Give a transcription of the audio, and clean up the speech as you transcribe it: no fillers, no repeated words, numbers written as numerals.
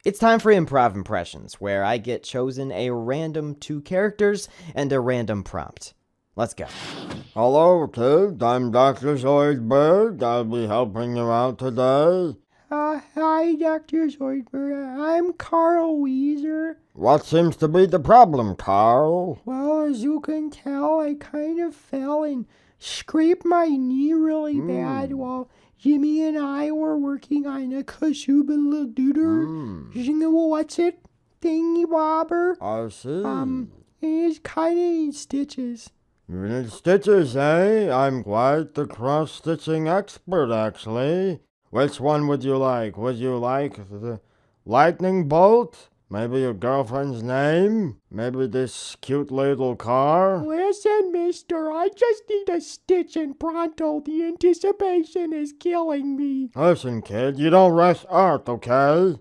It's time for Improv Impressions, where I get chosen a random 2 characters and a random prompt. Let's go. Hello, kids. I'm Dr. Zoidberg. I'll be helping you out today. Hi, Dr. Zoidberg. I'm Carl Wheezer. What seems to be the problem, Carl? Well, as you can tell, I kind of fell and scraped my knee really bad while Jimmy and I were working on a Kashubadooder. What's it? Thingy bobber. I see. It's kind of in stitches. You need stitches, eh? I'm quite the cross-stitching expert, actually. Which one would you like? Would you like the lightning bolt? Maybe your girlfriend's name? Maybe this cute little car? Listen, mister, I just need a stitch and pronto. The anticipation is killing me. Listen, kid, you don't rush art, okay?